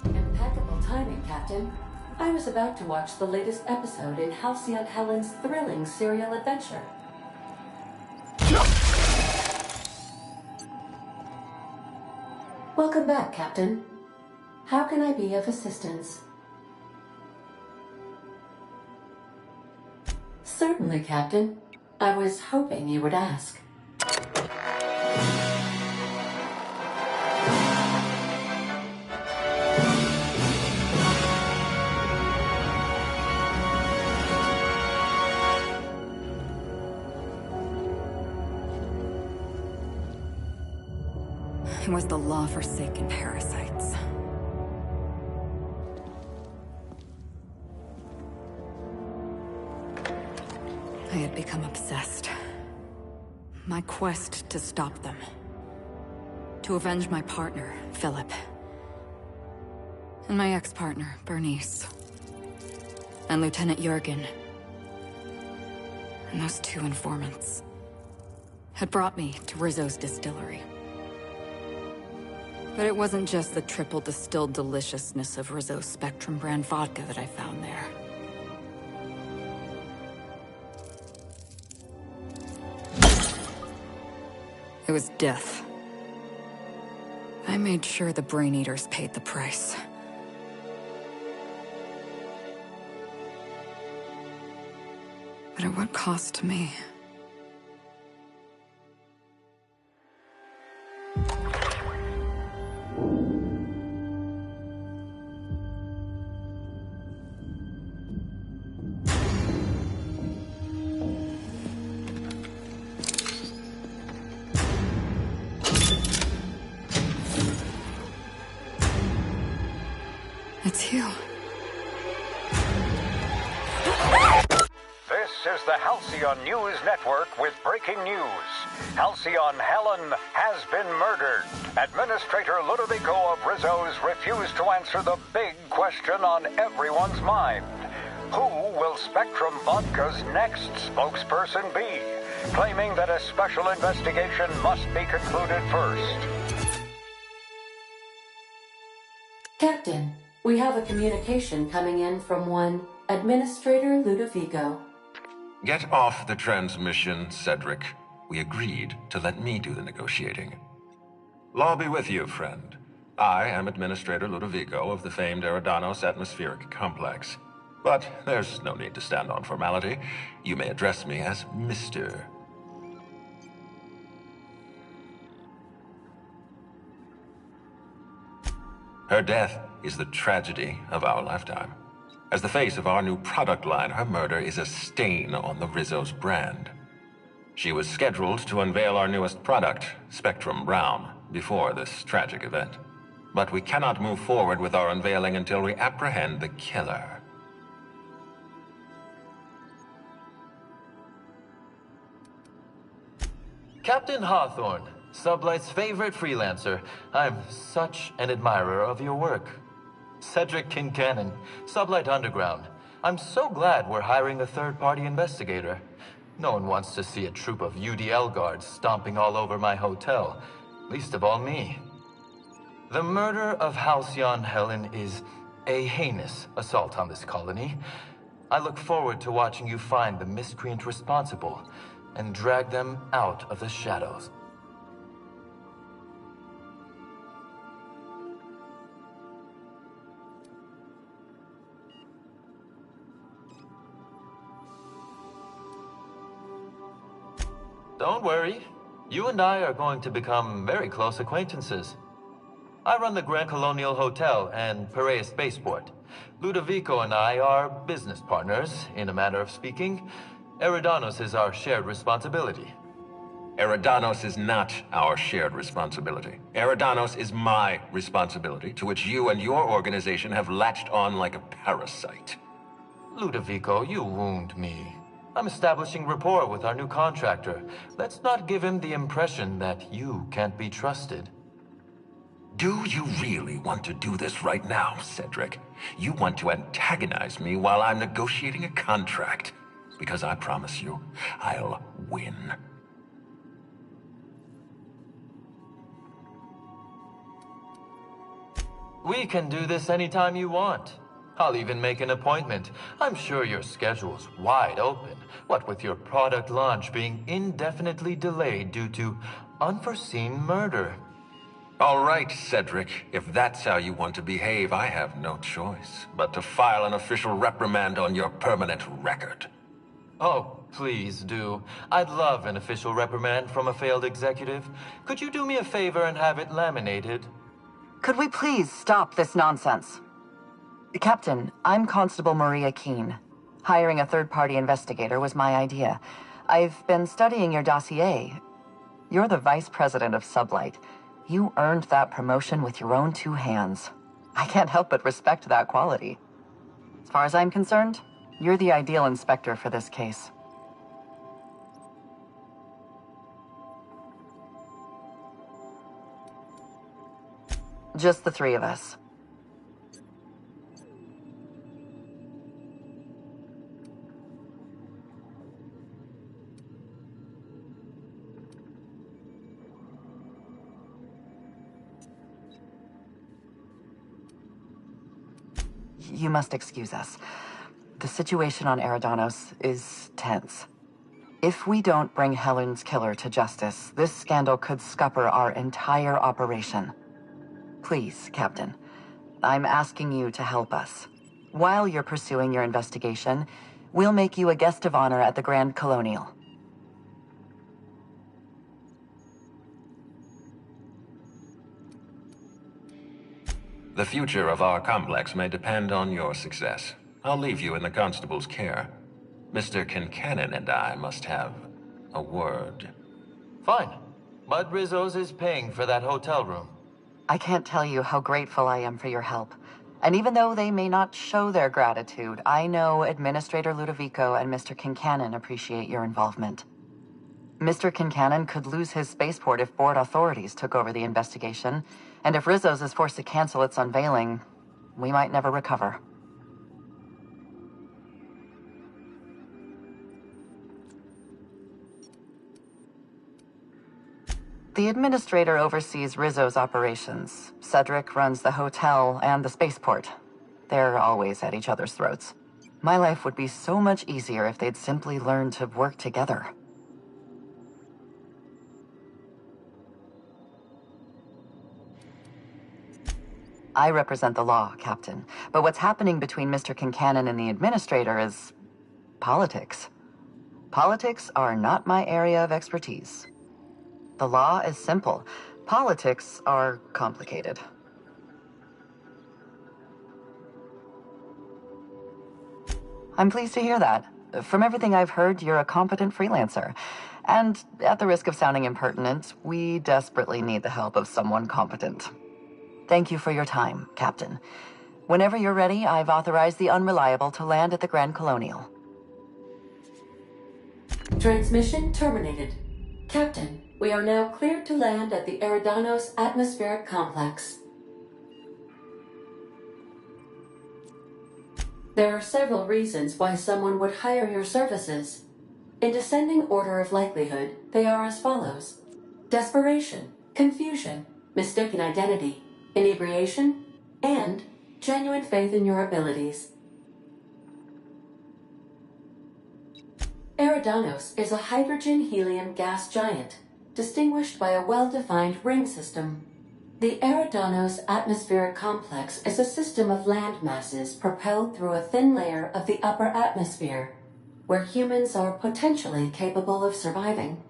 Impeccable timing, Captain. I was about to watch the latest episode in Halcyon Helen's thrilling serial adventure. Welcome back, Captain. How can I be of assistance? Certainly, Captain. I was hoping you would ask. It was the law-forsaken parasites. I had become obsessed. My quest to stop them. To avenge my partner, Philip. And my ex-partner, Bernice. And Lieutenant Jurgen. And those two informants had brought me to Rizzo's distillery. But it wasn't just the triple distilled deliciousness of Rizzo's Spectrum brand vodka that I found there. It was death. I made sure the Brain Eaters paid the price. But at what cost to me? It's you. This is the Halcyon News Network with breaking news. Halcyon Helen has been murdered. Administrator Ludovico of Rizzo's refused to answer the big question on everyone's mind. Who will Spectrum Vodka's next spokesperson be? Claiming that a special investigation must be concluded first. Captain, we have a communication coming in from one Administrator Ludovico. Get off the transmission, Cedric. We agreed to let me do the negotiating. Law be with you, friend. I am Administrator Ludovico of the famed Eradinos Atmospheric Complex. But there's no need to stand on formality. You may address me as Mr. Her death is the tragedy of our lifetime. As the face of our new product line, her murder is a stain on the Rizzo's brand. She was scheduled to unveil our newest product, Spectrum Brown, before this tragic event. But we cannot move forward with our unveiling until we apprehend the killer. Captain Hawthorne, Sublight's favorite freelancer. I'm such an admirer of your work. Cedric Kincannon, Sublight Underground. I'm so glad we're hiring a third-party investigator. No one wants to see a troop of UDL guards stomping all over my hotel, least of all me. The murder of Halcyon Helen is a heinous assault on this colony. I look forward to watching you find the miscreant responsible and drag them out of the shadows. Don't worry. You and I are going to become very close acquaintances. I run the Grand Colonial Hotel and Piraeus Spaceport. Ludovico and I are business partners, in a manner of speaking. Eradinos is our shared responsibility. Eradinos is not our shared responsibility. Eradinos is my responsibility, to which you and your organization have latched on like a parasite. Ludovico, you wound me. I'm establishing rapport with our new contractor. Let's not give him the impression that you can't be trusted. Do you really want to do this right now, Cedric? You want to antagonize me while I'm negotiating a contract. Because I promise you, I'll win. We can do this anytime you want. I'll even make an appointment. I'm sure your schedule's wide open. What with your product launch being indefinitely delayed due to unforeseen murder. All right, Cedric. If that's how you want to behave, I have no choice but to file an official reprimand on your permanent record. Oh, please do. I'd love an official reprimand from a failed executive. Could you do me a favor and have it laminated? Could we please stop this nonsense? Captain, I'm Constable Maria Keene. Hiring a third-party investigator was my idea. I've been studying your dossier. You're the vice president of Sublight. You earned that promotion with your own two hands. I can't help but respect that quality. As far as I'm concerned, you're the ideal inspector for this case. Just the three of us. You must excuse us. The situation on Eradonos is tense. If we don't bring Helen's killer to justice, this scandal could scupper our entire operation. Please, Captain, I'm asking you to help us. While you're pursuing your investigation, we'll make you a guest of honor at the Grand Colonial. The future of our complex may depend on your success. I'll leave you in the constable's care. Mr. Kincannon and I must have a word. Fine. But Rizzo's is paying for that hotel room. I can't tell you how grateful I am for your help. And even though they may not show their gratitude, I know Administrator Ludovico and Mr. Kincannon appreciate your involvement. Mr. Kincannon could lose his spaceport if board authorities took over the investigation, and if Rizzo's is forced to cancel its unveiling, we might never recover. The Administrator oversees Rizzo's operations. Cedric runs the hotel and the spaceport. They're always at each other's throats. My life would be so much easier if they'd simply learn to work together. I represent the law, Captain. But what's happening between Mr. Kincannon and the Administrator is politics. Politics are not my area of expertise. The law is simple. Politics are complicated. I'm pleased to hear that. From everything I've heard, you're a competent freelancer. And at the risk of sounding impertinent, we desperately need the help of someone competent. Thank you for your time, Captain. Whenever you're ready, I've authorized the Unreliable to land at the Grand Colonial. Transmission terminated. Captain, we are now cleared to land at the Eradonos Atmospheric Complex. There are several reasons why someone would hire your services. In descending order of likelihood, they are as follows: desperation, confusion, mistaken identity, inebriation, and genuine faith in your abilities. Eradonos is a hydrogen-helium gas giant, distinguished by a well-defined ring system. The Eradonos Atmospheric Complex is a system of land masses propelled through a thin layer of the upper atmosphere, where humans are potentially capable of surviving.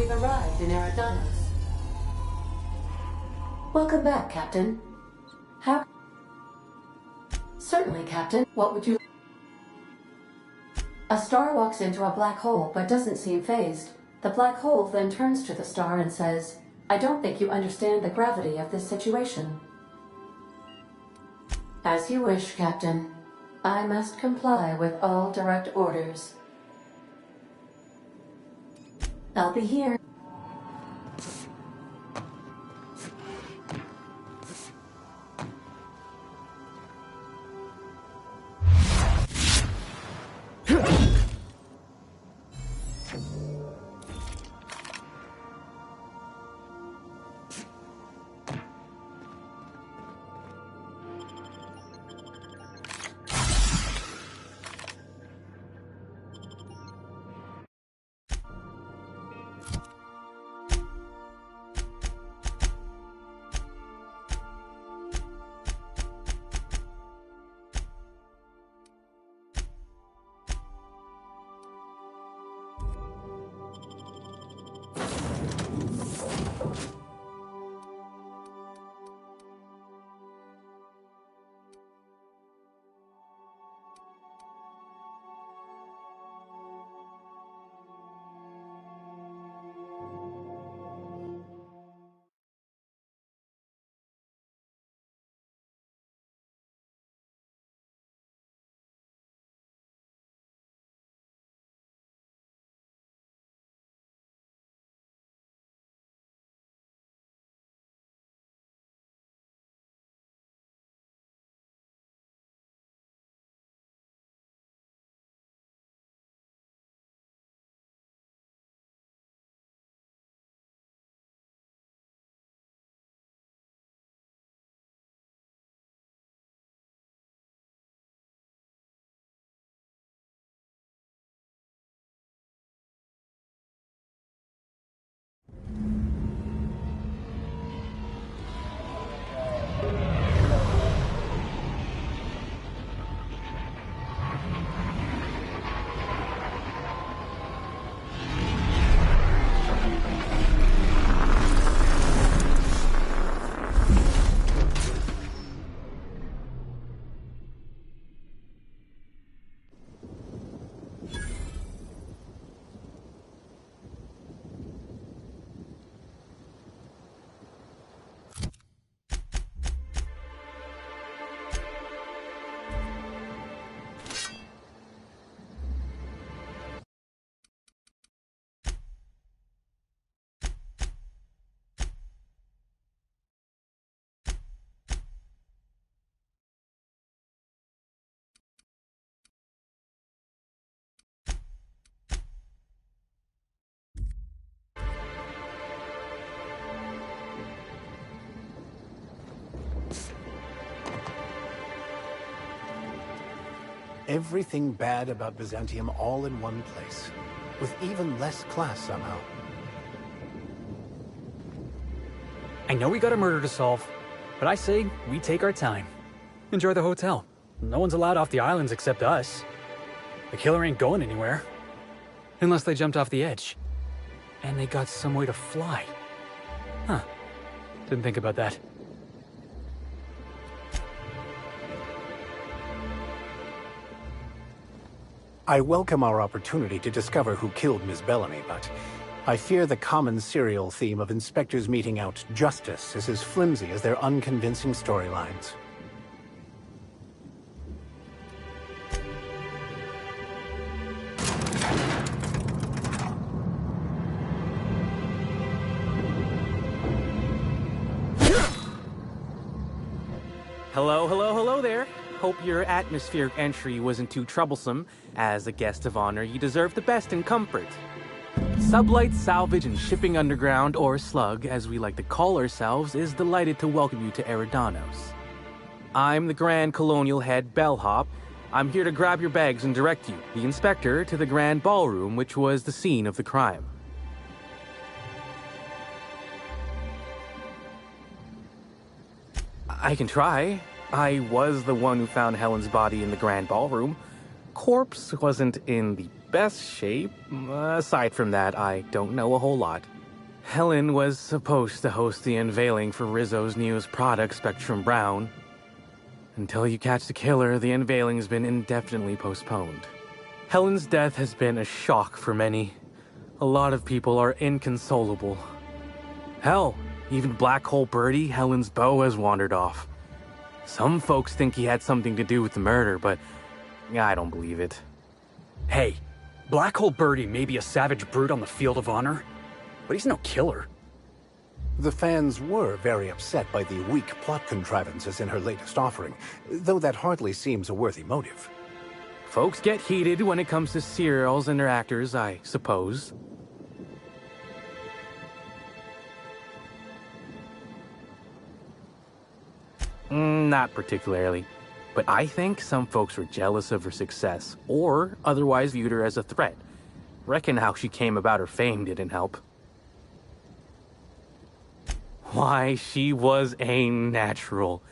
We've arrived in Eradonos. Welcome back, Captain. How... Certainly, Captain. What would you... A star walks into a black hole, but doesn't seem phased. The black hole then turns to the star and says, "I don't think you understand the gravity of this situation." As you wish, Captain. I must comply with all direct orders. I'll be here. Everything bad about Byzantium all in one place, with even less class somehow. I know we got a murder to solve, but I say we take our time. Enjoy the hotel. No one's allowed off the islands except us. The killer ain't going anywhere. Unless they jumped off the edge. And they got some way to fly. Huh. Didn't think about that. I welcome our opportunity to discover who killed Miss Bellamy, but I fear the common serial theme of inspectors meting out justice is as flimsy as their unconvincing storylines. Hello there. Hope your atmospheric entry wasn't too troublesome. As a guest of honor, you deserve the best in comfort. Sublight Salvage and Shipping Underground, or Slug, as we like to call ourselves, is delighted to welcome you to Eradonos. I'm the Grand Colonial Head Bellhop. I'm here to grab your bags and direct you, the Inspector, to the Grand Ballroom, which was the scene of the crime. I can try. I was the one who found Helen's body in the Grand Ballroom. Corpse wasn't in the best shape. Aside from that, I don't know a whole lot. Helen was supposed to host the unveiling for Rizzo's newest product, Spectrum Brown. Until you catch the killer, the unveiling's been indefinitely postponed. Helen's death has been a shock for many. A lot of people are inconsolable. Hell, even Black Hole Birdie, Helen's beau, has wandered off. Some folks think he had something to do with the murder, but I don't believe it. Hey, Black Hole Birdie may be a savage brute on the field of honor, but he's no killer. The fans were very upset by the weak plot contrivances in her latest offering, though that hardly seems a worthy motive. Folks get heated when it comes to serials and their actors, I suppose. Not particularly. But I think some folks were jealous of her success, or otherwise viewed her as a threat. Reckon how she came about her fame didn't help. Why, she was a natural.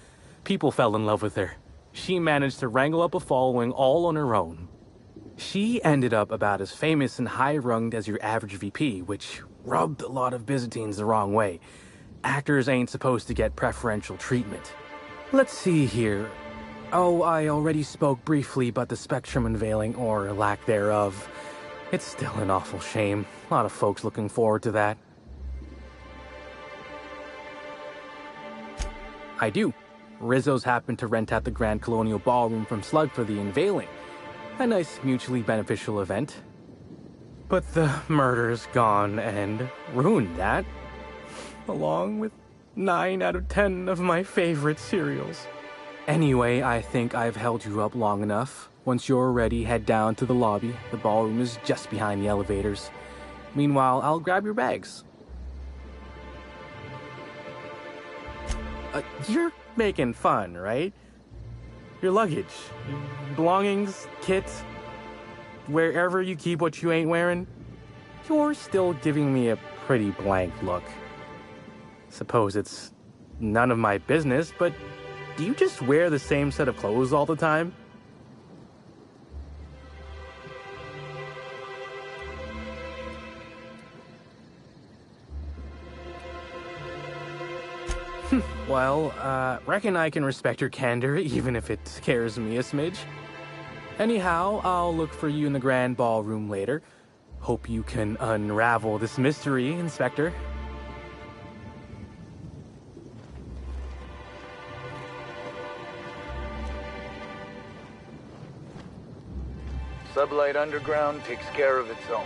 People fell in love with her. She managed to wrangle up a following all on her own. She ended up about as famous and high-runged as your average VP, which rubbed a lot of Byzantines the wrong way. Actors ain't supposed to get preferential treatment. Let's see here. Oh, I already spoke briefly about the Spectrum unveiling, or lack thereof. It's still an awful shame. A lot of folks looking forward to that. I do. Rizzo's happened to rent out the Grand Colonial Ballroom from Slug for the unveiling. A nice mutually beneficial event. But the murder's gone and ruined that. Along with 9 out of 10 of my favorite cereals. Anyway, I think I've held you up long enough. Once you're ready, head down to the lobby. The ballroom is just behind the elevators. Meanwhile, I'll grab your bags. You're making fun, right? Your luggage, belongings, kits, wherever you keep what you ain't wearing, you're still giving me a pretty blank look. Suppose it's none of my business, but do you just wear the same set of clothes all the time? Well, reckon I can respect your candor, even if it scares me a smidge. Anyhow, I'll look for you in the grand ballroom later. Hope you can unravel this mystery, Inspector. Sublight Underground takes care of its own.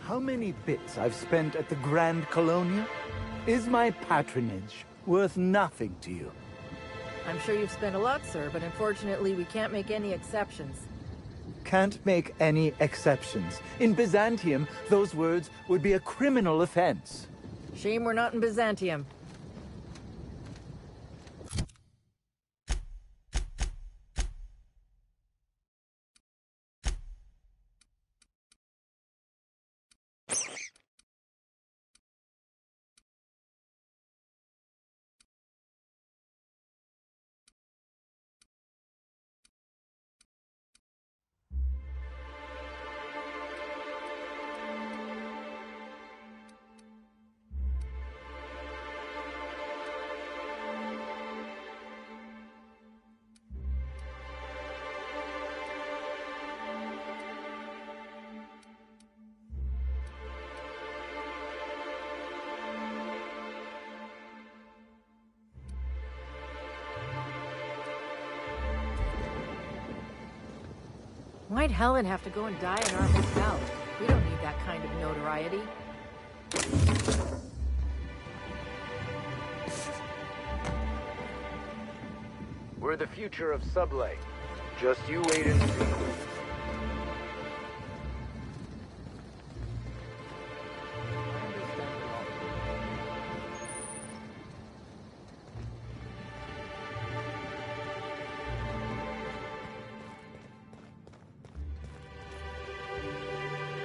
How many bits I've spent at the Grand Colonia? Is my patronage worth nothing to you? I'm sure you've spent a lot, sir, but unfortunately we can't make any exceptions. Can't make any exceptions. In Byzantium, those words would be a criminal offense. Shame we're not in Byzantium. Why'd Helen have to go and die in our hotel? We don't need that kind of notoriety. We're the future of Sublight. Just you wait and see.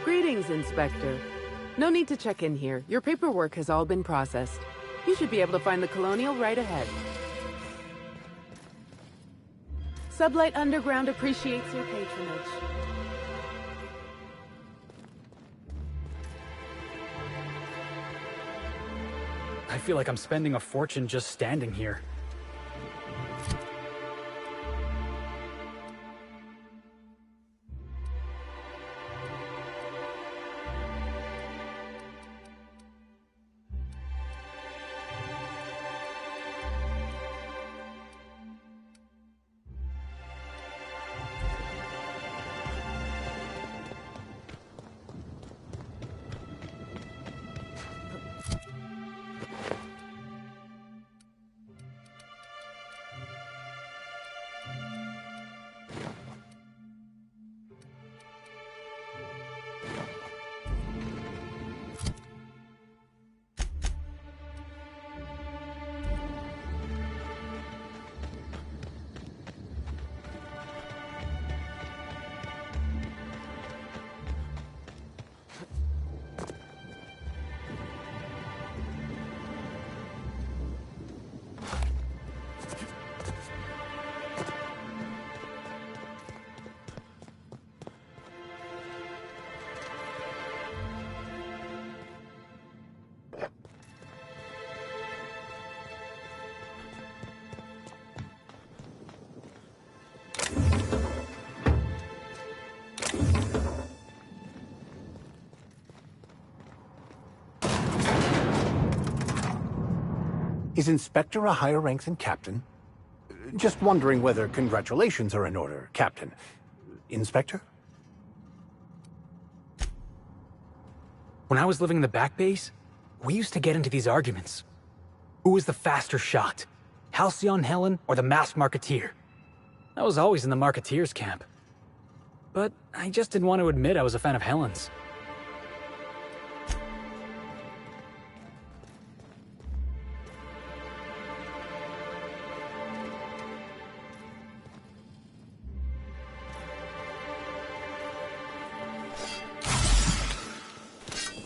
Greetings, Inspector. No need to check in here. Your paperwork has all been processed. You should be able to find the Colonial right ahead. Sublight Underground appreciates your patronage. I feel like I'm spending a fortune just standing here. Is Inspector a higher rank than Captain? Just wondering whether congratulations are in order, Captain. Inspector? When I was living in the back base, we used to get into these arguments. Who was the faster shot? Halcyon Helen or the masked Marketeer? I was always in the Marketeer's camp. But I just didn't want to admit I was a fan of Helen's.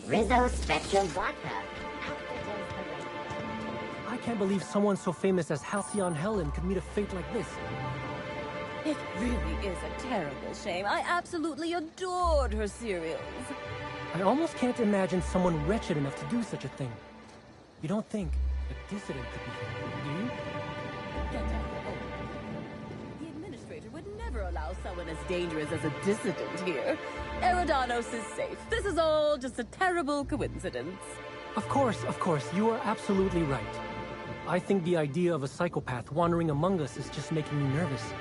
Rizzo Spectrum Vodka. I can't believe someone so famous as Halcyon Helen could meet a fate like this. It really is a terrible shame. I absolutely adored her cereals. I almost can't imagine someone wretched enough to do such a thing. You don't think a dissident could be here, do you? Get out. The administrator would never allow someone as dangerous as a dissident here. Eradano's is safe. This is all just a terrible coincidence. Of course, you are absolutely right. I think the idea of a psychopath wandering among us is just making me nervous.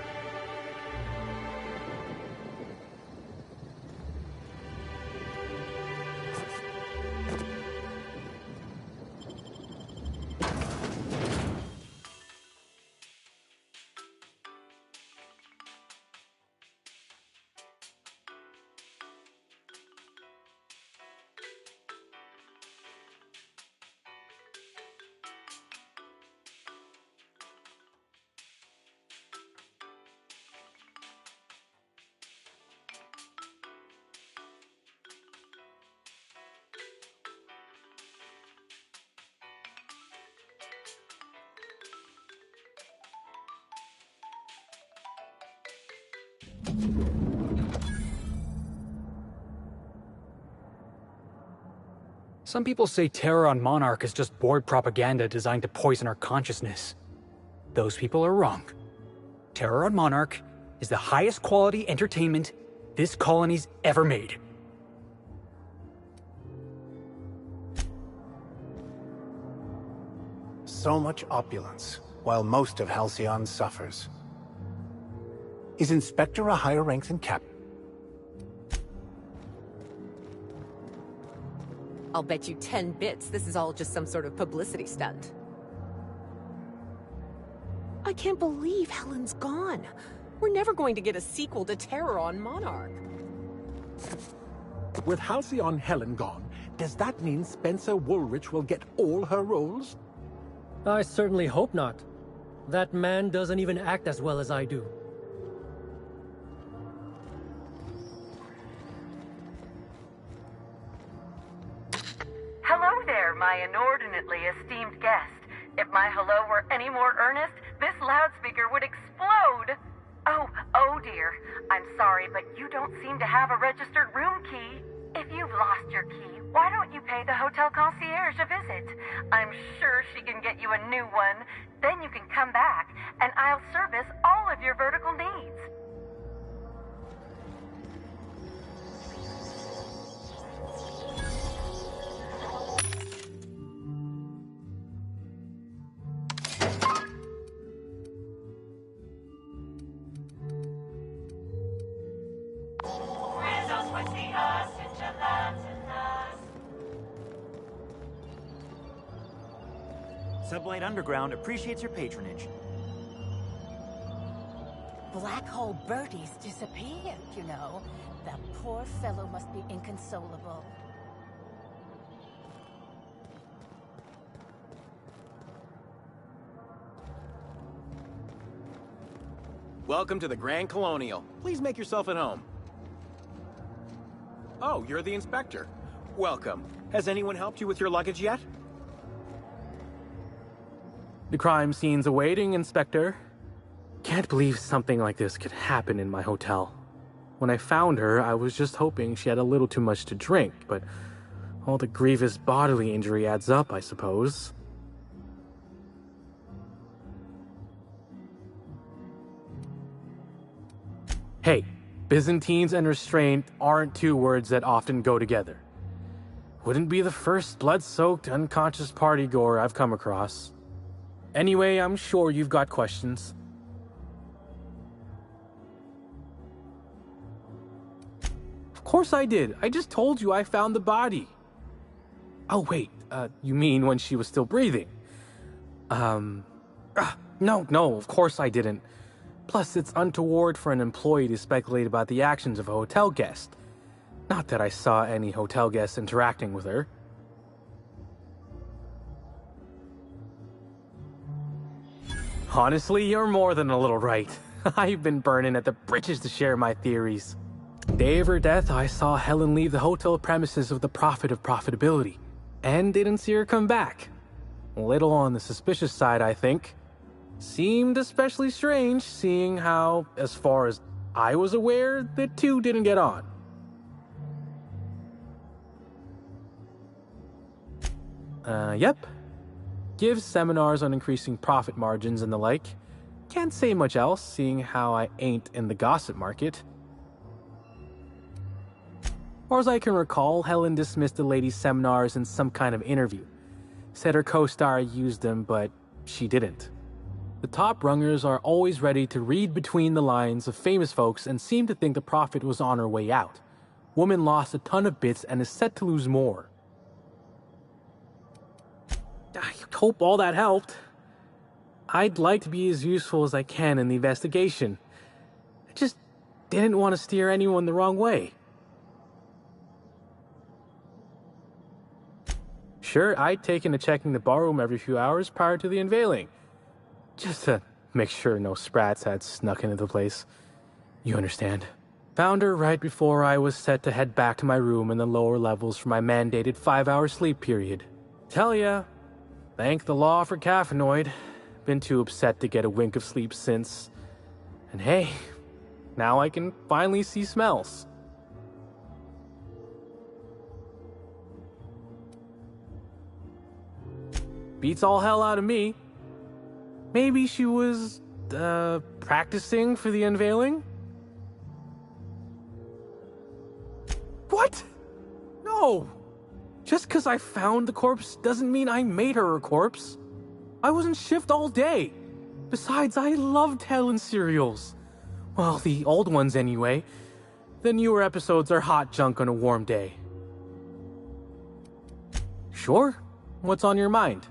Some people say Terror on Monarch is just board propaganda designed to poison our consciousness. Those people are wrong. Terror on Monarch is the highest quality entertainment this colony's ever made. So much opulence, while most of Halcyon suffers. Is Inspector a higher rank than Captain? I'll bet you 10 bits this is all just some sort of publicity stunt. I can't believe Helen's gone. We're never going to get a sequel to Terror on Monarch. With Halcyon Helen gone, does that mean Spencer Woolrich will get all her roles? I certainly hope not. That man doesn't even act as well as I do. Hello there, my inordinately esteemed guest. If my hello were any more earnest, this loudspeaker would explode. Oh dear. I'm sorry, but you don't seem to have a registered room key. If you've lost your key, why don't you pay the hotel concierge a visit? I'm sure she can get you a new one. Then you can come back, and I'll service all of your vertical needs. Sublight Underground appreciates your patronage. Black Hole Bertie's disappeared, you know. That poor fellow must be inconsolable. Welcome to the Grand Colonial. Please make yourself at home. Oh, you're the inspector. Welcome. Has anyone helped you with your luggage yet? The crime scene's awaiting, Inspector. Can't believe something like this could happen in my hotel. When I found her, I was just hoping she had a little too much to drink, but all the grievous bodily injury adds up, I suppose. Hey, Byzantines and restraint aren't two words that often go together. Wouldn't be the first blood-soaked, unconscious party-goer I've come across. Anyway, I'm sure you've got questions. Of course I did. I just told you I found the body. Oh, wait. You mean when she was still breathing? No, of course I didn't. Plus, it's untoward for an employee to speculate about the actions of a hotel guest. Not that I saw any hotel guests interacting with her. Honestly, you're more than a little right. I've been burning at the britches to share my theories. Day of her death, I saw Helen leave the hotel premises with the profit of profitability, and didn't see her come back. A little on the suspicious side, I think. Seemed especially strange, seeing how, as far as I was aware, the two didn't get on. Yep. Gives seminars on increasing profit margins and the like. Can't say much else, seeing how I ain't in the gossip market. Or as I can recall, Helen dismissed the lady's seminars in some kind of interview. Said her co-star used them, but she didn't. The top rungers are always ready to read between the lines of famous folks and seem to think the profit was on her way out. Woman lost a ton of bits and is set to lose more. I hope all that helped. I'd like to be as useful as I can in the investigation. I just didn't want to steer anyone the wrong way. Sure, I'd taken to checking the barroom every few hours prior to the unveiling. Just to make sure no sprats had snuck into the place. You understand. Found her right before I was set to head back to my room in the lower levels for my mandated 5-hour sleep period. Tell ya, thank the law for caffeinoid. Been too upset to get a wink of sleep since. And hey, now I can finally see smells. Beats all hell out of me. Maybe she was, practicing for the unveiling? What? No! Just because I found the corpse doesn't mean I made her a corpse. I was in shift all day. Besides, I loved Helen serials. Well, the old ones anyway. The newer episodes are hot junk on a warm day. Sure. What's on your mind?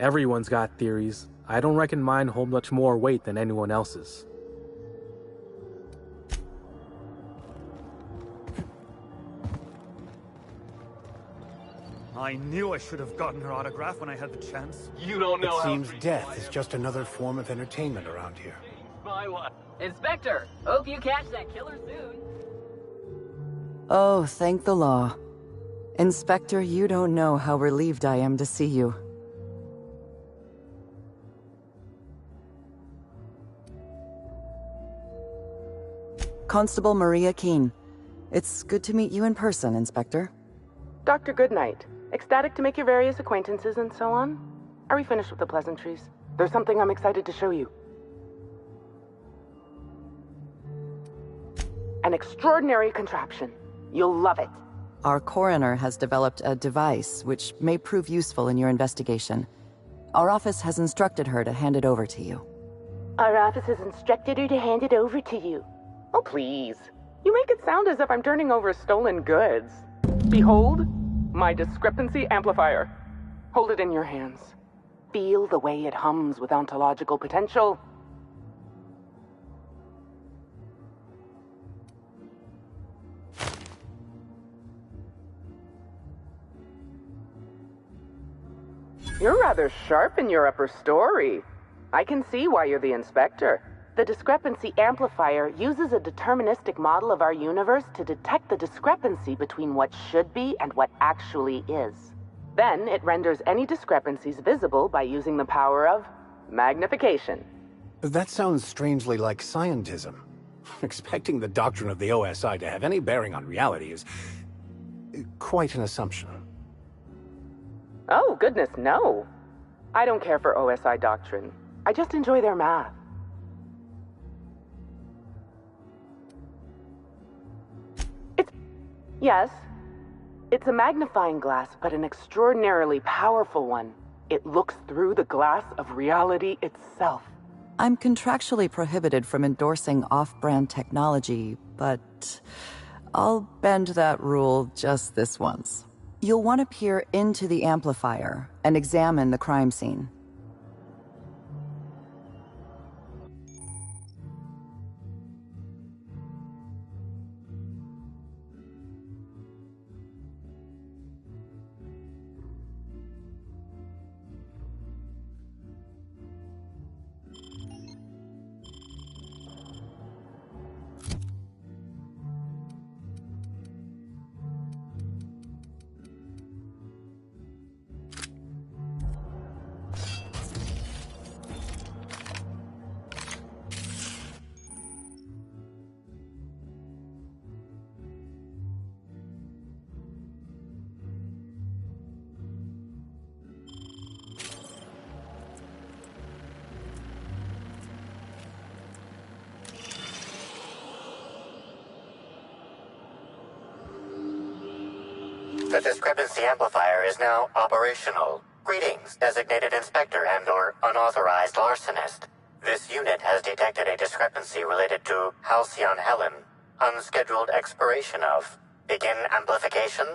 Everyone's got theories. I don't reckon mine hold much more weight than anyone else's. I knew I should have gotten her autograph when I had the chance. You don't know It how seems death is just another form of entertainment around here. my life. Inspector, hope you catch that killer soon. Oh, thank the law. Inspector, you don't know how relieved I am to see you. Constable Maria Keene. It's good to meet you in person, Inspector. Dr. Goodnight. Ecstatic to make your various acquaintances and so on. Are we finished with the pleasantries? There's something I'm excited to show you. An extraordinary contraption. You'll love it. Our coroner has developed a device which may prove useful in your investigation. Our office has instructed her to hand it over to you. Our office has instructed her to hand it over to you. Oh, please. You make it sound as if I'm turning over stolen goods. Behold, my discrepancy amplifier. Hold it in your hands. Feel the way it hums with ontological potential. You're rather sharp in your upper story. I can see why you're the inspector. The discrepancy amplifier uses a deterministic model of our universe to detect the discrepancy between what should be and what actually is. Then it renders any discrepancies visible by using the power of magnification. That sounds strangely like scientism. Expecting the doctrine of the OSI to have any bearing on reality is quite an assumption. Oh, goodness, no. I don't care for OSI doctrine. I just enjoy their math. Yes, it's a magnifying glass, but an extraordinarily powerful one. It looks through the glass of reality itself. I'm contractually prohibited from endorsing off-brand technology, but I'll bend that rule just this once. You'll want to peer into the amplifier and examine the crime scene. The discrepancy amplifier is now operational. Greetings, designated inspector and/or unauthorized larcenist. This unit has detected a discrepancy related to Halcyon Helen. Unscheduled expiration of. Begin amplification.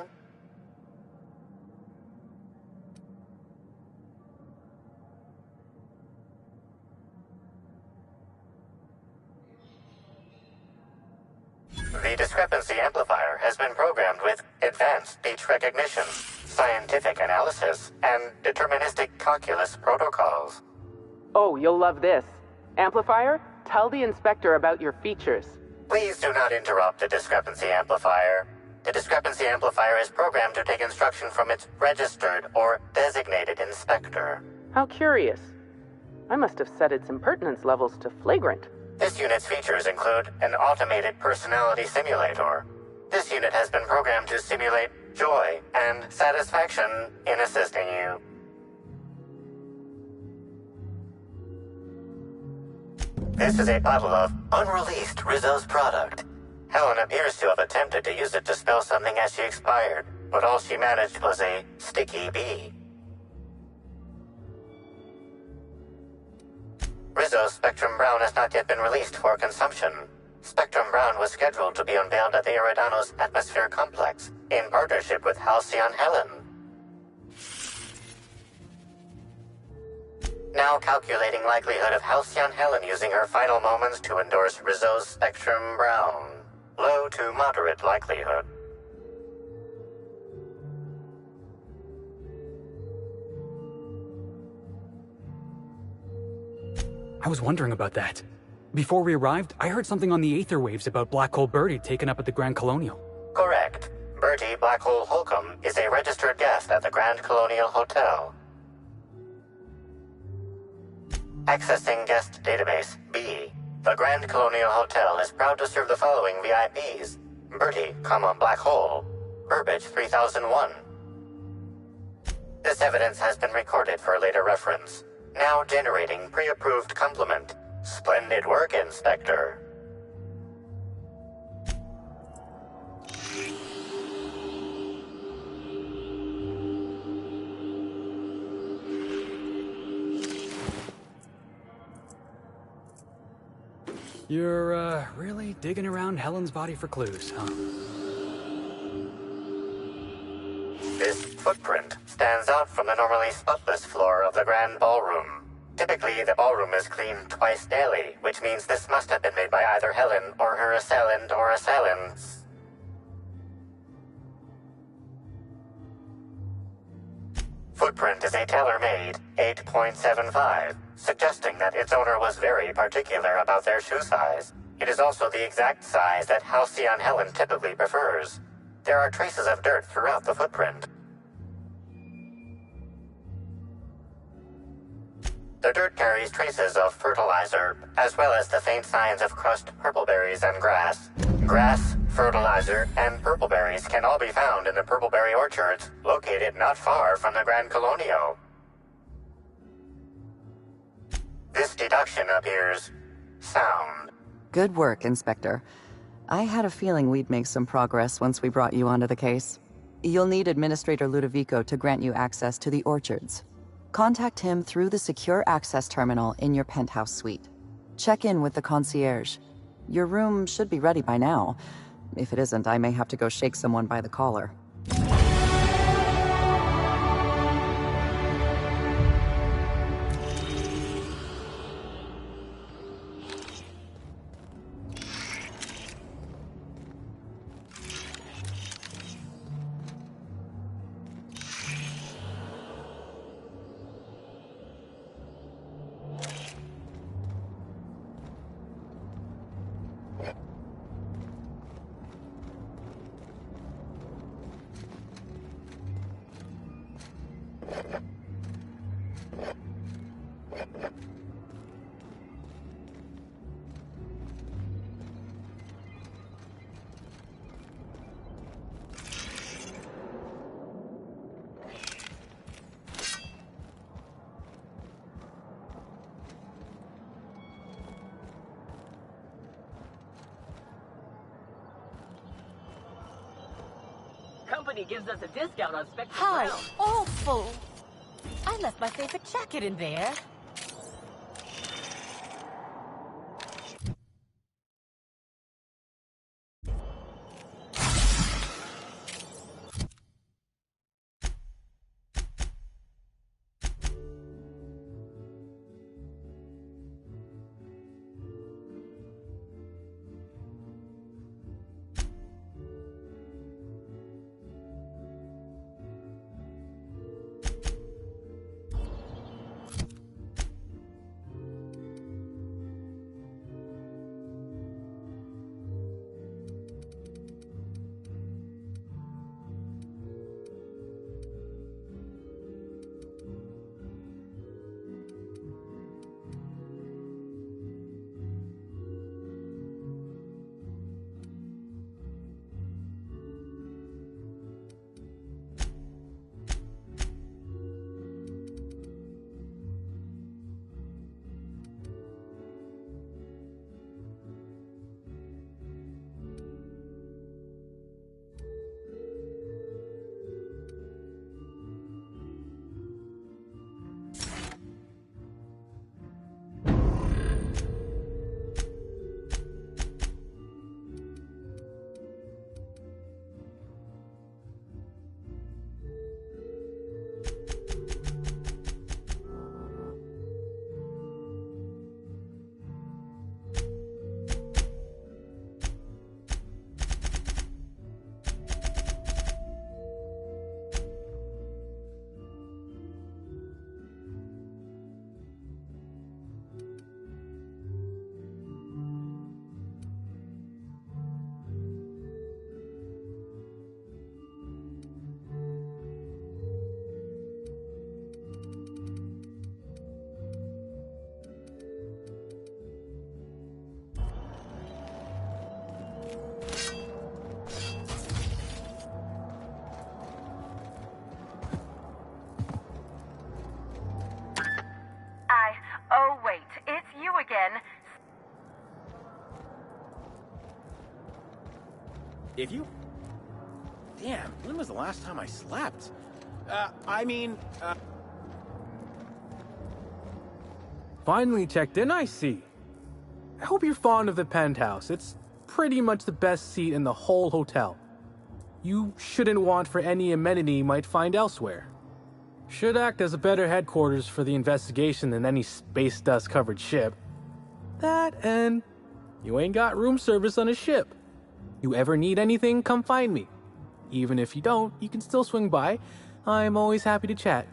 The discrepancy amplifier has been programmed with advanced speech recognition, scientific analysis, and deterministic calculus protocols. Oh, you'll love this. Amplifier, tell the inspector about your features. Please do not interrupt the discrepancy amplifier. The discrepancy amplifier is programmed to take instruction from its registered or designated inspector. How curious. I must have set its impertinence levels to flagrant. This unit's features include an automated personality simulator. This unit has been programmed to simulate joy and satisfaction in assisting you. This is a bottle of unreleased Rizzo's product. Helen appears to have attempted to use it to spell something as she expired, but all she managed was a sticky bee. Rizzo's Spectrum Brown has not yet been released for consumption. Spectrum Brown was scheduled to be unveiled at the Eridano's Atmosphere Complex in partnership with Halcyon Helen. Now calculating likelihood of Halcyon Helen using her final moments to endorse Rizzo's Spectrum Brown. Low to moderate likelihood. I was wondering about that. Before we arrived, I heard something on the aether waves about Black Hole Birdie taken up at the Grand Colonial. Correct. Bertie Black Hole Holcomb is a registered guest at the Grand Colonial Hotel. Accessing guest database B. The Grand Colonial Hotel is proud to serve the following VIPs. Bertie, Black Hole. Burbage 3001. This evidence has been recorded for later reference. Now generating pre-approved compliment. Splendid work, Inspector. You're, really digging around Helen's body for clues, huh? This footprint stands out from the normally spotless floor of the Grand Ballroom. Typically, the ballroom is cleaned twice daily, which means this must have been made by either Helen or her assailant or assailants. Footprint is a tailor-made 8.75, suggesting that its owner was very particular about their shoe size. It is also the exact size that Halcyon Helen typically prefers. There are traces of dirt throughout the footprint. The dirt carries traces of fertilizer, as well as the faint signs of crushed purpleberries and grass. Grass, fertilizer, and purpleberries can all be found in the purpleberry orchards, located not far from the Grand Colonial. This deduction appears sound. Good work, Inspector. I had a feeling we'd make some progress once we brought you onto the case. You'll need Administrator Ludovico to grant you access to the orchards. Contact him through the secure access terminal in your penthouse suite. Check in with the concierge. Your room should be ready by now. If it isn't, I may have to go shake someone by the collar. Company gives us a discount on Spectrum How Brown. awful! I left my favorite jacket in there. Did you? Damn, when was the last time I slept? Finally checked in, I see. I hope you're fond of the penthouse. It's pretty much the best seat in the whole hotel. You shouldn't want for any amenity you might find elsewhere. Should act as a better headquarters for the investigation than any space dust covered ship. That and you ain't got room service on a ship. You ever need anything, come find me. Even if you don't, you can still swing by. I'm always happy to chat.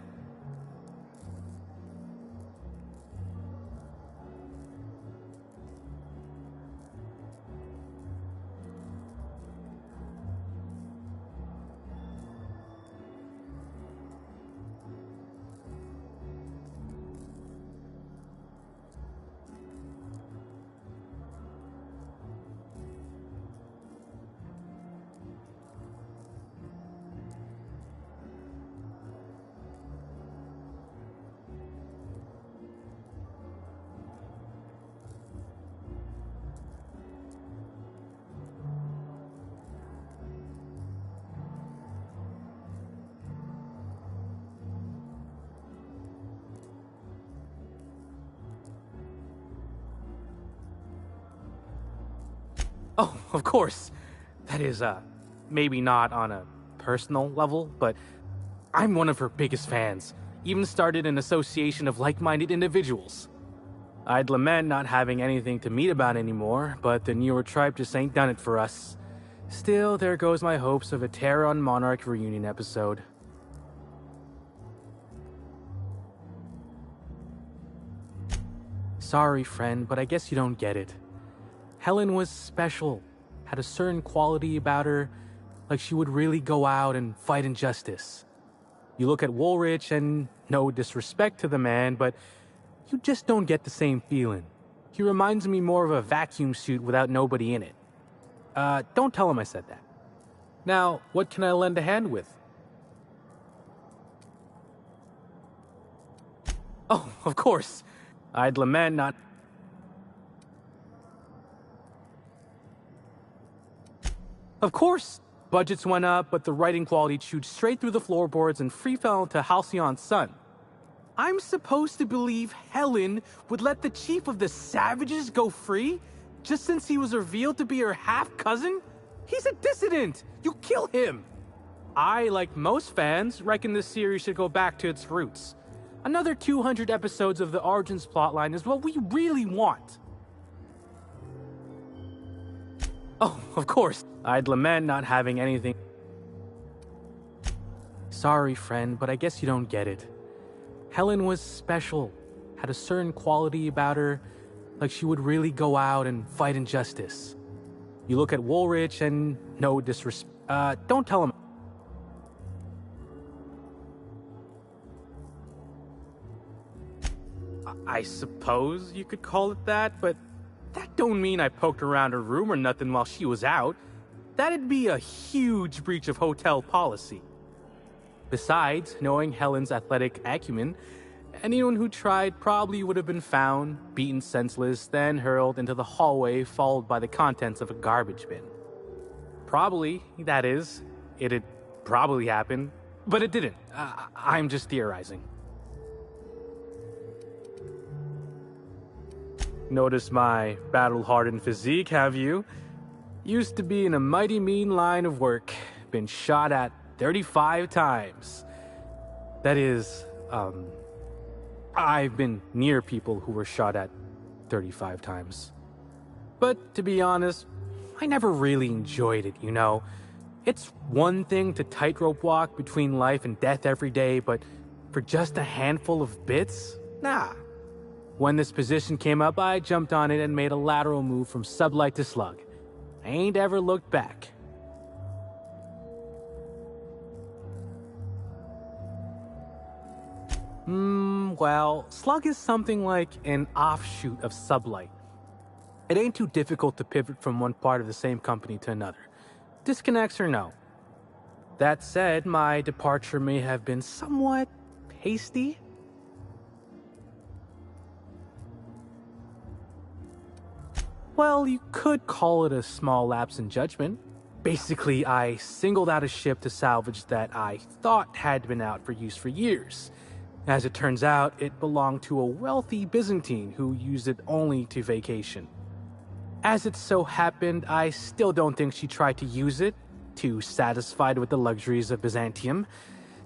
Oh, of course. That is, maybe not on a personal level, but I'm one of her biggest fans. Even started an association of like-minded individuals. I'd lament not having anything to meet about anymore, but the newer tribe just ain't done it for us. Still, there goes my hopes of a Terran Monarch reunion episode. Sorry, friend, but I guess you don't get it. Helen was special, had a certain quality about her, like she would really go out and fight injustice. You look at Woolrich and no disrespect to the man, but you just don't get the same feeling. He reminds me more of a vacuum suit without nobody in it. Don't tell him I said that. Now, what can I lend a hand with? Oh, of course. I'd lament not... Of course! Budgets went up, but the writing quality chewed straight through the floorboards and free fell into Halcyon's son. I'm supposed to believe Helen would let the chief of the Savages go free? Just since he was revealed to be her half-cousin? He's a dissident! You kill him! I, like most fans, reckon this series should go back to its roots. Another 200 episodes of the Origins plotline is what we really want. Oh, of course. I'd lament not having anything... Sorry, friend, but I guess you don't get it. Helen was special, had a certain quality about her, like she would really go out and fight injustice. You look at Woolrich and no disrespect... don't tell him... I suppose you could call it that, but that don't mean I poked around her room or nothing while she was out. That'd be a huge breach of hotel policy. Besides, knowing Helen's athletic acumen, anyone who tried probably would have been found, beaten senseless, then hurled into the hallway, followed by the contents of a garbage bin. Probably, that is. It'd probably happen, but it didn't. I'm just theorizing. Notice my battle-hardened physique, have you? Used to be in a mighty mean line of work. Been shot at 35 times. That is, I've been near people who were shot at 35 times. But to be honest, I never really enjoyed it, you know? It's one thing to tightrope walk between life and death every day, but for just a handful of bits? Nah. When this position came up, I jumped on it and made a lateral move from sublight to slug. I ain't ever looked back. Well, slug is something like an offshoot of sublight. It ain't too difficult to pivot from one part of the same company to another. Disconnects or no. That said, my departure may have been somewhat hasty. Well, you could call it a small lapse in judgment, Basically, I singled out a ship to salvage that I thought had been out for use for years. As it turns out, it belonged to a wealthy Byzantine who used it only to vacation. As it so happened, I still don't think she tried to use it, too satisfied with the luxuries of Byzantium.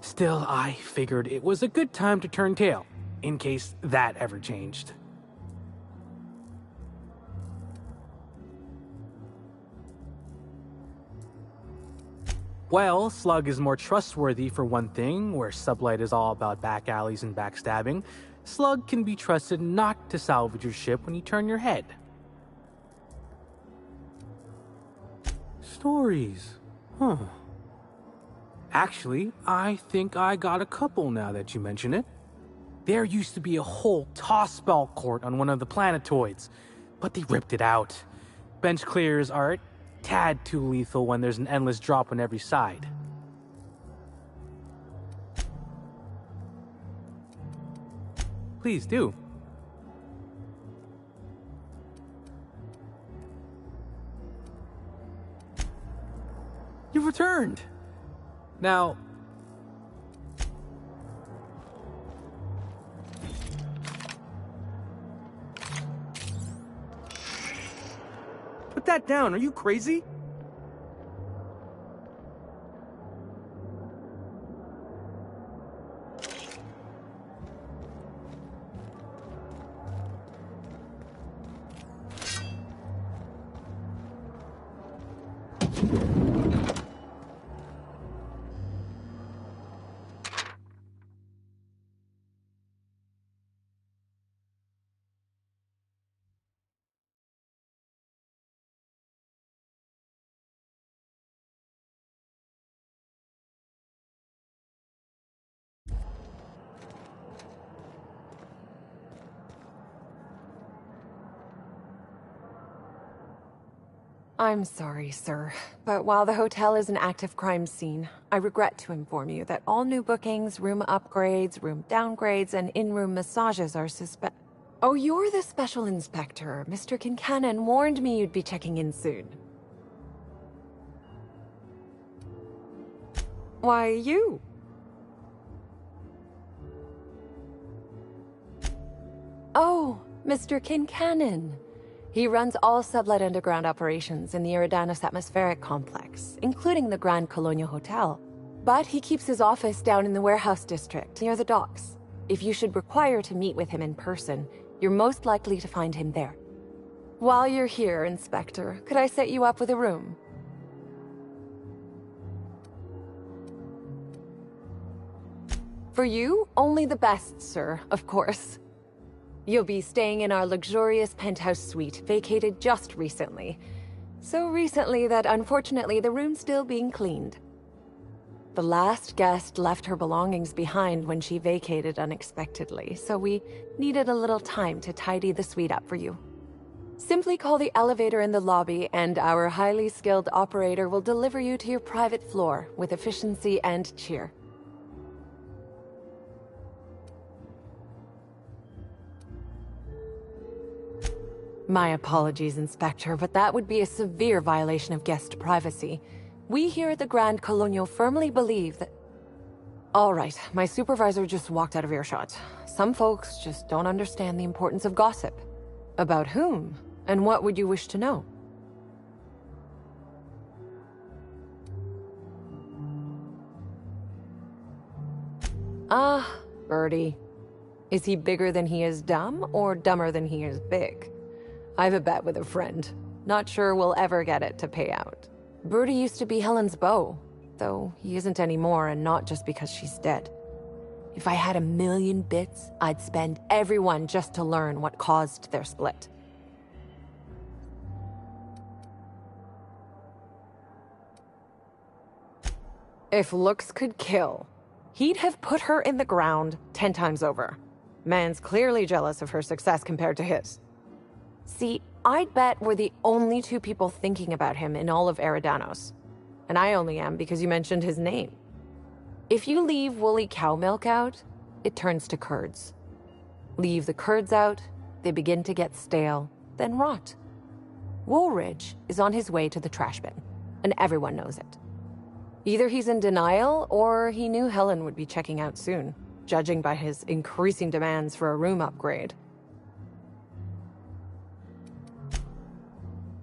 Still, I figured it was a good time to turn tail, in case that ever changed. Well, Slug is more trustworthy for one thing, where Sublight is all about back alleys and backstabbing. Slug can be trusted not to salvage your ship when you turn your head. Stories. Huh. Actually, I think I got a couple now that you mention it. There used to be a whole tossball court on one of the planetoids, but they ripped it out. Bench clears are a tad too lethal when there's an endless drop on every side. Please do. You've returned! Now... Put that down, are you crazy? I'm sorry, sir, but while the hotel is an active crime scene, I regret to inform you that all new bookings, room upgrades, room downgrades, and in-room massages are Oh, you're the special inspector. Mr. Kincannon warned me you'd be checking in soon. Why, you? Oh, Mr. Kincannon. He runs all Sublight Underground operations in the Eradinos atmospheric complex, including the Grand Colonial Hotel. But he keeps his office down in the warehouse district, near the docks. If you should require to meet with him in person, you're most likely to find him there. While you're here, Inspector, could I set you up with a room? For you, only the best, sir, of course. You'll be staying in our luxurious penthouse suite, vacated just recently. So recently that unfortunately the room's still being cleaned. The last guest left her belongings behind when she vacated unexpectedly, so we needed a little time to tidy the suite up for you. Simply call the elevator in the lobby and our highly skilled operator will deliver you to your private floor with efficiency and cheer. My apologies, Inspector, but that would be a severe violation of guest privacy. We here at the Grand Colonial firmly believe that... All right, my supervisor just walked out of earshot. Some folks just don't understand the importance of gossip. About whom? And what would you wish to know? Ah, Birdie. Is he bigger than he is dumb, or dumber than he is big? I've a bet with a friend. Not sure we'll ever get it to pay out. Birdie used to be Helen's beau, though he isn't anymore, and not just because she's dead. If I had 1,000,000 bits, I'd spend every one just to learn what caused their split. If looks could kill, he'd have put her in the ground 10 times over. Man's clearly jealous of her success compared to his. See, I'd bet we're the only two people thinking about him in all of Eradinos. And I only am because you mentioned his name. If you leave woolly cow milk out, it turns to curds. Leave the curds out, they begin to get stale, then rot. Woolridge is on his way to the trash bin. and everyone knows it. Either he's in denial, or he knew Helen would be checking out soon, judging by his increasing demands for a room upgrade.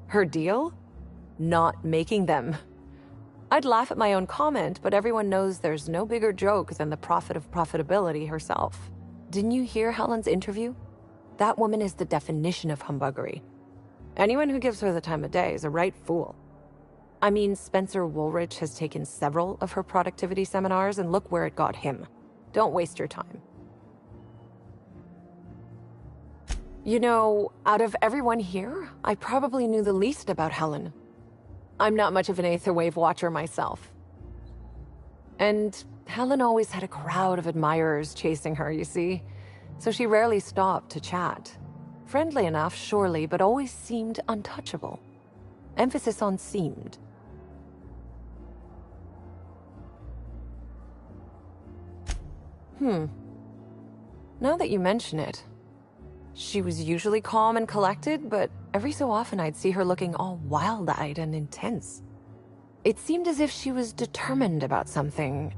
Her deal? Not making them. I'd laugh at my own comment, but everyone knows there's no bigger joke than the prophet of profitability herself. Didn't you hear Helen's interview? That woman is the definition of humbuggery. Anyone who gives her the time of day is a right fool. I mean, Spencer Woolrich has taken several of her productivity seminars, and look where it got him. Don't waste your time. You know, out of everyone here, I probably knew the least about Helen. I'm not much of an Aetherwave watcher myself. And Helen always had a crowd of admirers chasing her, you see, so she rarely stopped to chat. Friendly enough, surely, but always seemed untouchable. Emphasis on seemed. Now that you mention it, she was usually calm and collected, but every so often I'd see her looking all wild-eyed and intense. It seemed as if she was determined about something.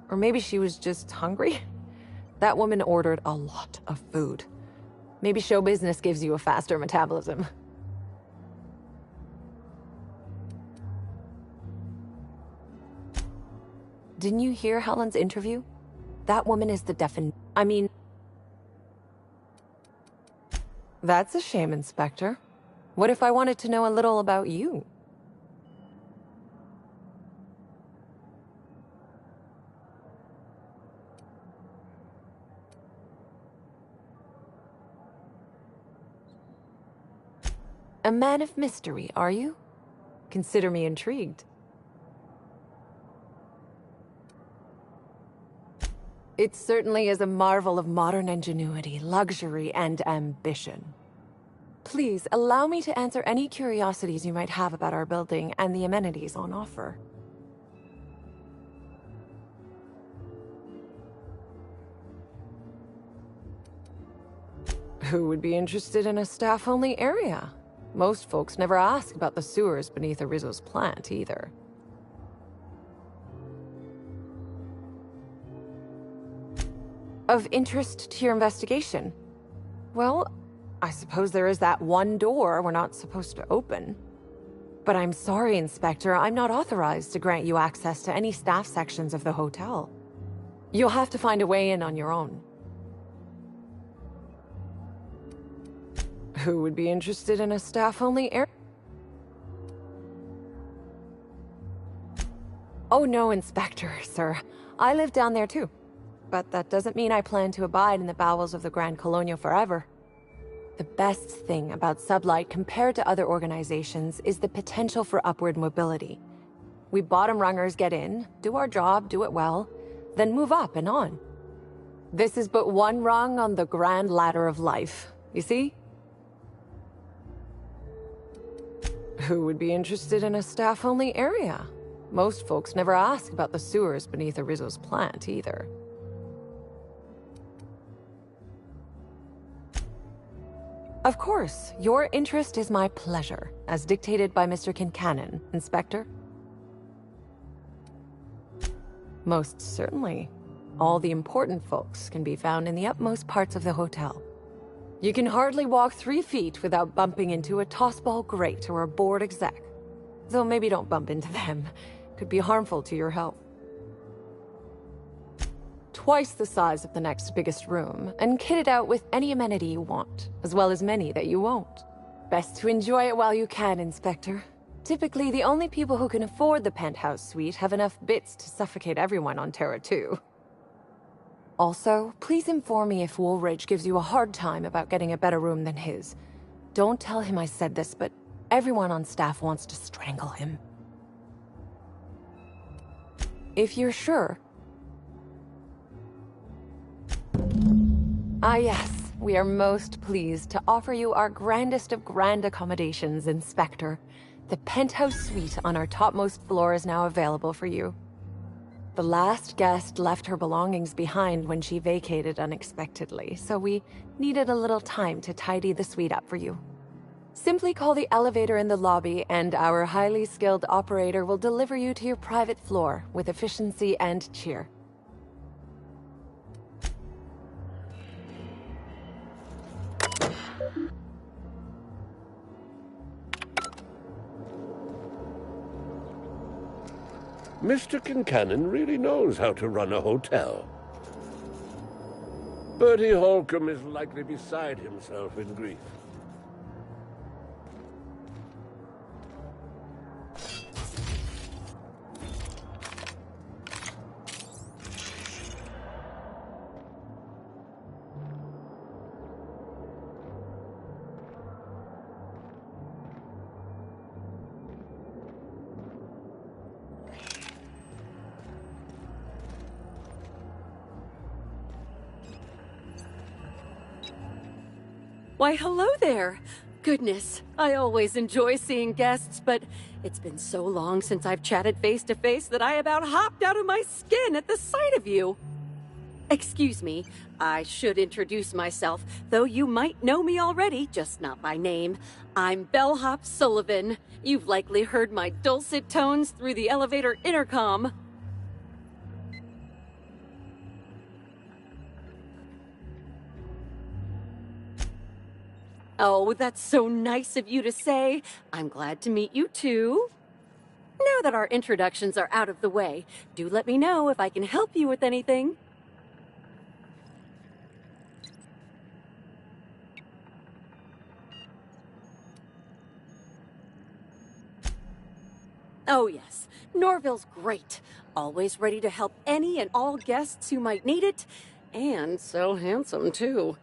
Or maybe she was just hungry? That woman ordered a lot of food. Maybe show business gives you a faster metabolism. Didn't you hear Helen's interview? That woman is the That's a shame, Inspector. What if I wanted to know a little about you? A man of mystery, are you? Consider me intrigued. It certainly is a marvel of modern ingenuity, luxury, and ambition. Please, allow me to answer any curiosities you might have about our building and the amenities on offer. Who would be interested in a staff-only area? Most folks never ask about the sewers beneath Rizzo's plant, either. Of interest to your investigation? Well, I suppose there is that one door we're not supposed to open. But I'm sorry, Inspector, I'm not authorized to grant you access to any staff sections of the hotel. You'll have to find a way in on your own. Who would be interested in a staff-only area? Oh no, Inspector, sir. I live down there too. But that doesn't mean I plan to abide in the bowels of the Grand Colonial forever. The best thing about Sublight compared to other organizations is the potential for upward mobility. We bottom rungers get in, do our job, do it well, then move up and on. This is but one rung on the grand ladder of life, you see? Who would be interested in a staff-only area? Most folks never ask about the sewers beneath Rizzo's plant, either. Of course, your interest is my pleasure, as dictated by Mr. Kincannon, Inspector. Most certainly. All the important folks can be found in the utmost parts of the hotel. You can hardly walk 3 feet without bumping into a tossball grate or a bored exec. Though maybe don't bump into them. Could be harmful to your health. Twice the size of the next biggest room, and kitted out with any amenity you want, as well as many that you won't. Best to enjoy it while you can, Inspector. Typically, the only people who can afford the penthouse suite have enough bits to suffocate everyone on Terra 2. Also, please inform me if Woolridge gives you a hard time about getting a better room than his. Don't tell him I said this, but everyone on staff wants to strangle him. If you're sure. Ah yes, we are most pleased to offer you our grandest of grand accommodations, Inspector. The penthouse suite on our topmost floor is now available for you. The last guest left her belongings behind when she vacated unexpectedly, so we needed a little time to tidy the suite up for you. Simply call the elevator in the lobby, and our highly skilled operator will deliver you to your private floor with efficiency and cheer. Mr. Kincannon really knows how to run a hotel. Bertie Holcomb is likely beside himself in grief. Why, hello there! Goodness, I always enjoy seeing guests, but it's been so long since I've chatted face to face that I about hopped out of my skin at the sight of you. Excuse me, I should introduce myself, though you might know me already, just not by name. I'm Bellhop Sullivan. You've likely heard my dulcet tones through the elevator intercom. Oh, that's so nice of you to say. I'm glad to meet you, too. Now that our introductions are out of the way, do let me know if I can help you with anything. Oh, yes. Norville's great. Always ready to help any and all guests who might need it. And so handsome, too.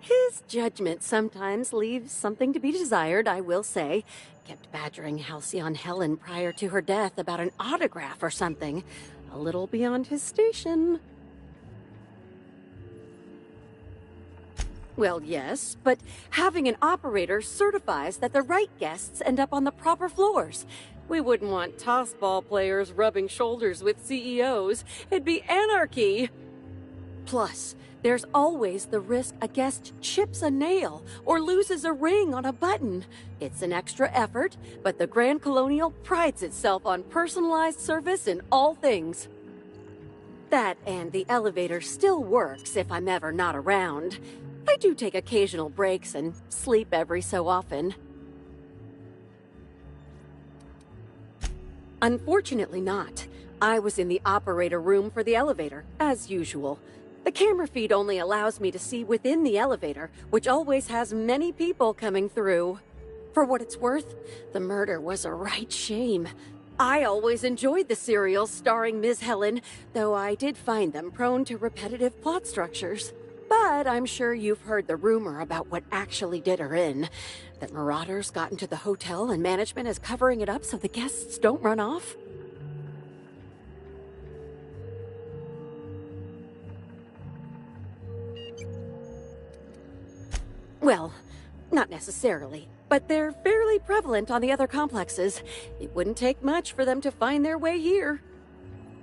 His judgment sometimes leaves something to be desired, I will say. Kept badgering Halcyon Helen prior to her death about an autograph or something. A little beyond his station. Well, yes, but having an operator certifies that the right guests end up on the proper floors. We wouldn't want tossball players rubbing shoulders with CEOs. It'd be anarchy. Plus, there's always the risk a guest chips a nail or loses a ring on a button. It's an extra effort, but the Grand Colonial prides itself on personalized service in all things. That and the elevator still works if I'm ever not around. I do take occasional breaks and sleep every so often. Unfortunately not. I was in the operator room for the elevator, as usual. The camera feed only allows me to see within the elevator, which always has many people coming through. For what it's worth, the murder was a right shame. I always enjoyed the serials starring Ms. Helen, though I did find them prone to repetitive plot structures. But I'm sure you've heard the rumor about what actually did her in. That marauders got into the hotel and management is covering it up so the guests don't run off. Well, not necessarily, but they're fairly prevalent on the other complexes. It wouldn't take much for them to find their way here.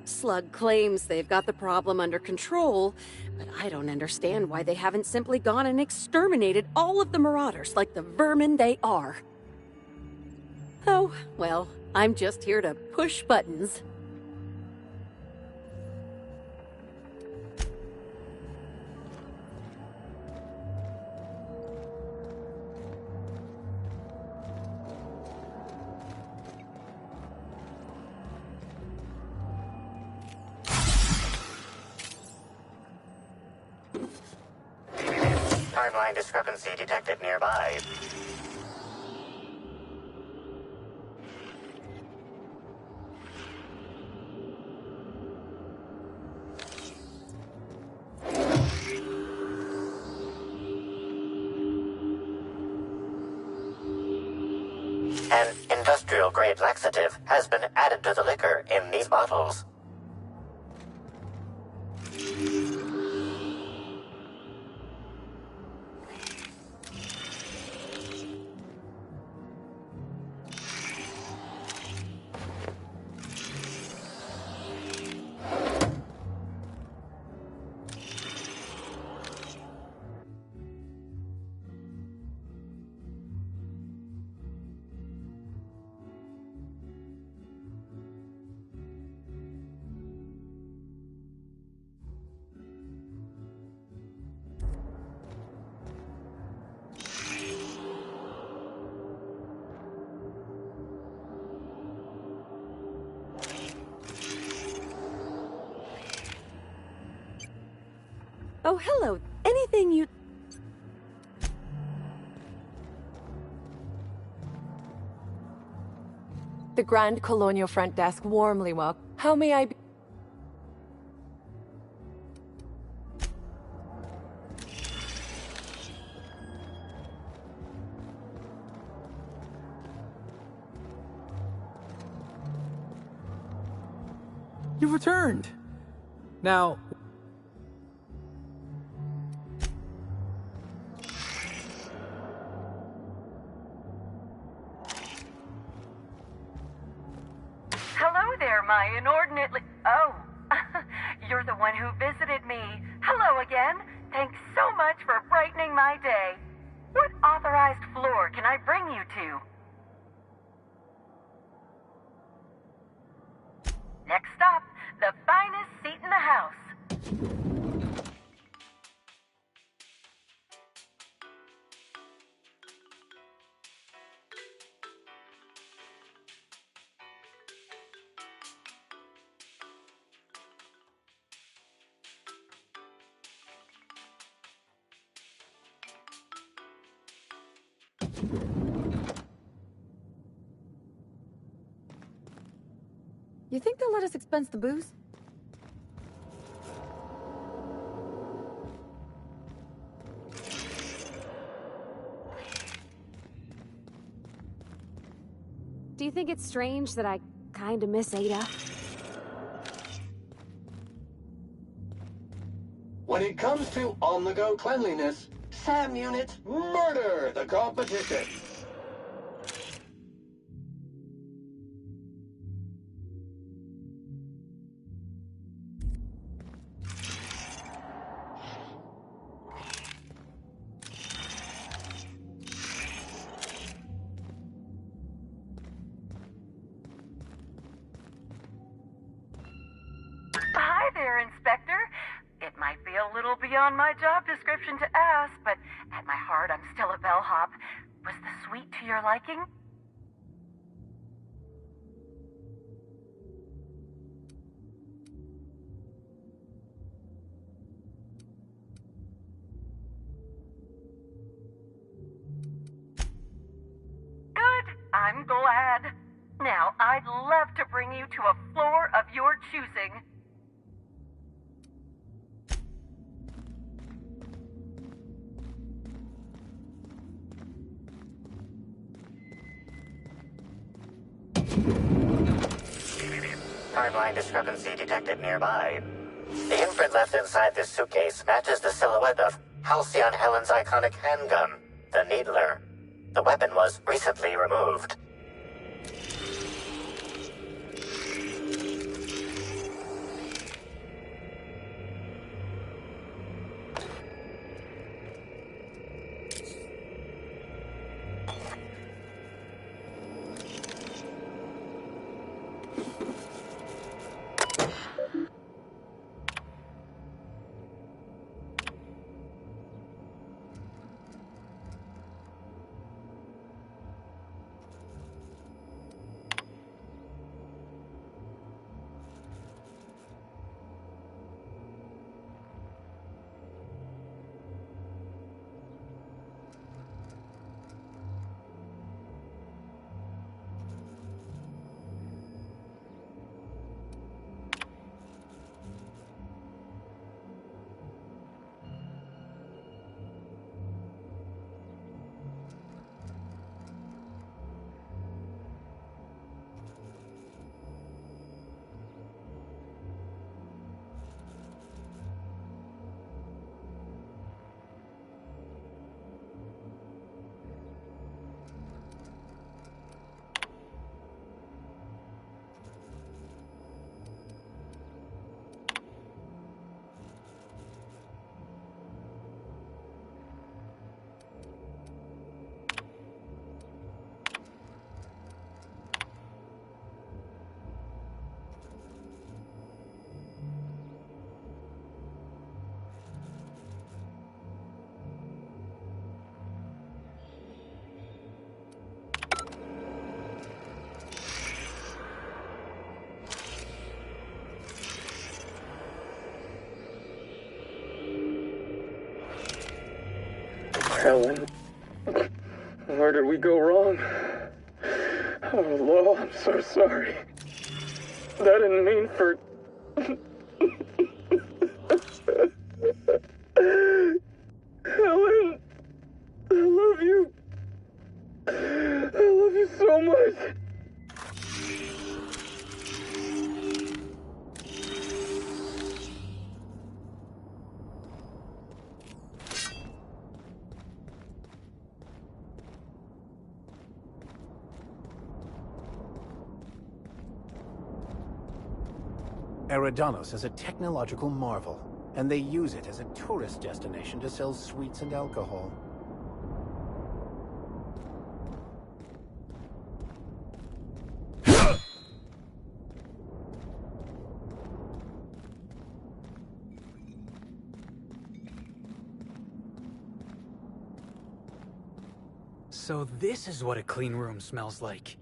Slug claims they've got the problem under control, but I don't understand why they haven't simply gone and exterminated all of the marauders like the vermin they are. Oh, well, I'm just here to push buttons. Timeline discrepancy detected nearby. An industrial-grade laxative has been added to the liquor in these bottles. Oh, hello. Anything you... The Grand Colonial Front Desk warmly welcome. How may I be... You've returned! Now... Hello there, my inordinately... Oh, you're the one who visited me. Hello again. Thanks so much for brightening my day. What authorized floor can I bring you to? Next stop, the finest seat in the house. You think they'll let us expense the booze? Do you think it's strange that I kinda miss Ada? When it comes to on-the-go cleanliness, SAM units murder the competition. Hi there, Inspector. It might be a little beyond my job description to ask, but at my heart, I'm still a bellhop. Was the suite to your liking? Good. I'm glad. Now, I'd love to bring you to a floor of your choosing. Timeline discrepancy detected nearby. The imprint left inside this suitcase matches the silhouette of Halcyon Helen's iconic handgun, the Needler. The weapon was recently removed. Helen, where did we go wrong? Oh, Lo, I'm so sorry. That didn't mean for... Helen, I love you. I love you so much. Eradonos is a technological marvel, and they use it as a tourist destination to sell sweets and alcohol. So this is what a clean room smells like.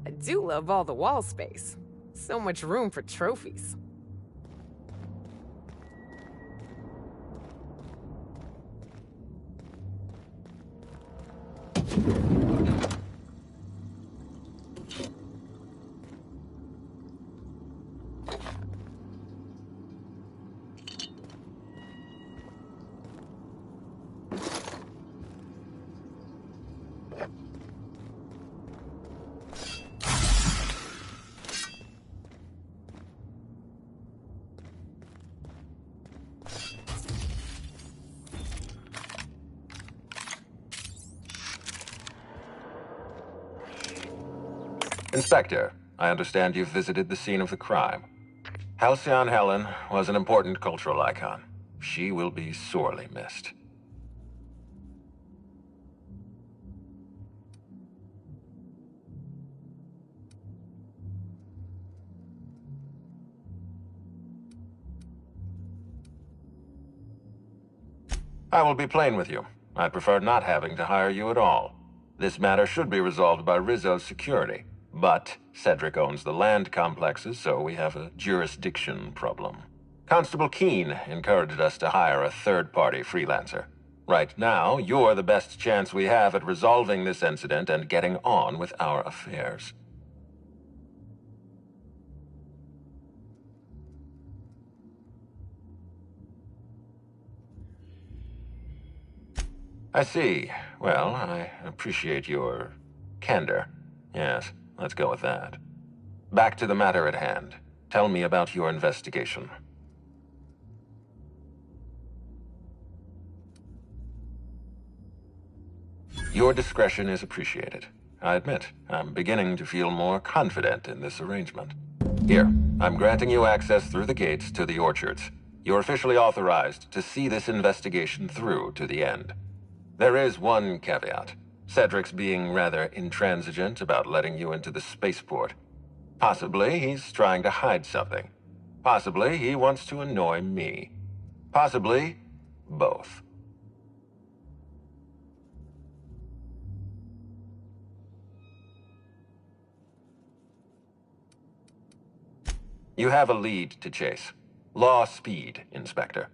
I do love all the wall space. So much room for trophies. Inspector, I understand you've visited the scene of the crime. Halcyon Helen was an important cultural icon. She will be sorely missed. I will be plain with you. I'd prefer not having to hire you at all. This matter should be resolved by Rizzo's security. But Cedric owns the land complexes, so we have a jurisdiction problem. Constable Keene encouraged us to hire a third-party freelancer. Right now, you're the best chance we have at resolving this incident and getting on with our affairs. I see. Well, I appreciate your candor. Yes. Let's go with that. Back to the matter at hand. Tell me about your investigation. Your discretion is appreciated. I admit, I'm beginning to feel more confident in this arrangement. Here, I'm granting you access through the gates to the orchards. You're officially authorized to see this investigation through to the end. There is one caveat. Cedric's being rather intransigent about letting you into the spaceport. Possibly he's trying to hide something. Possibly he wants to annoy me. Possibly both. You have a lead to chase. Law speed, Inspector.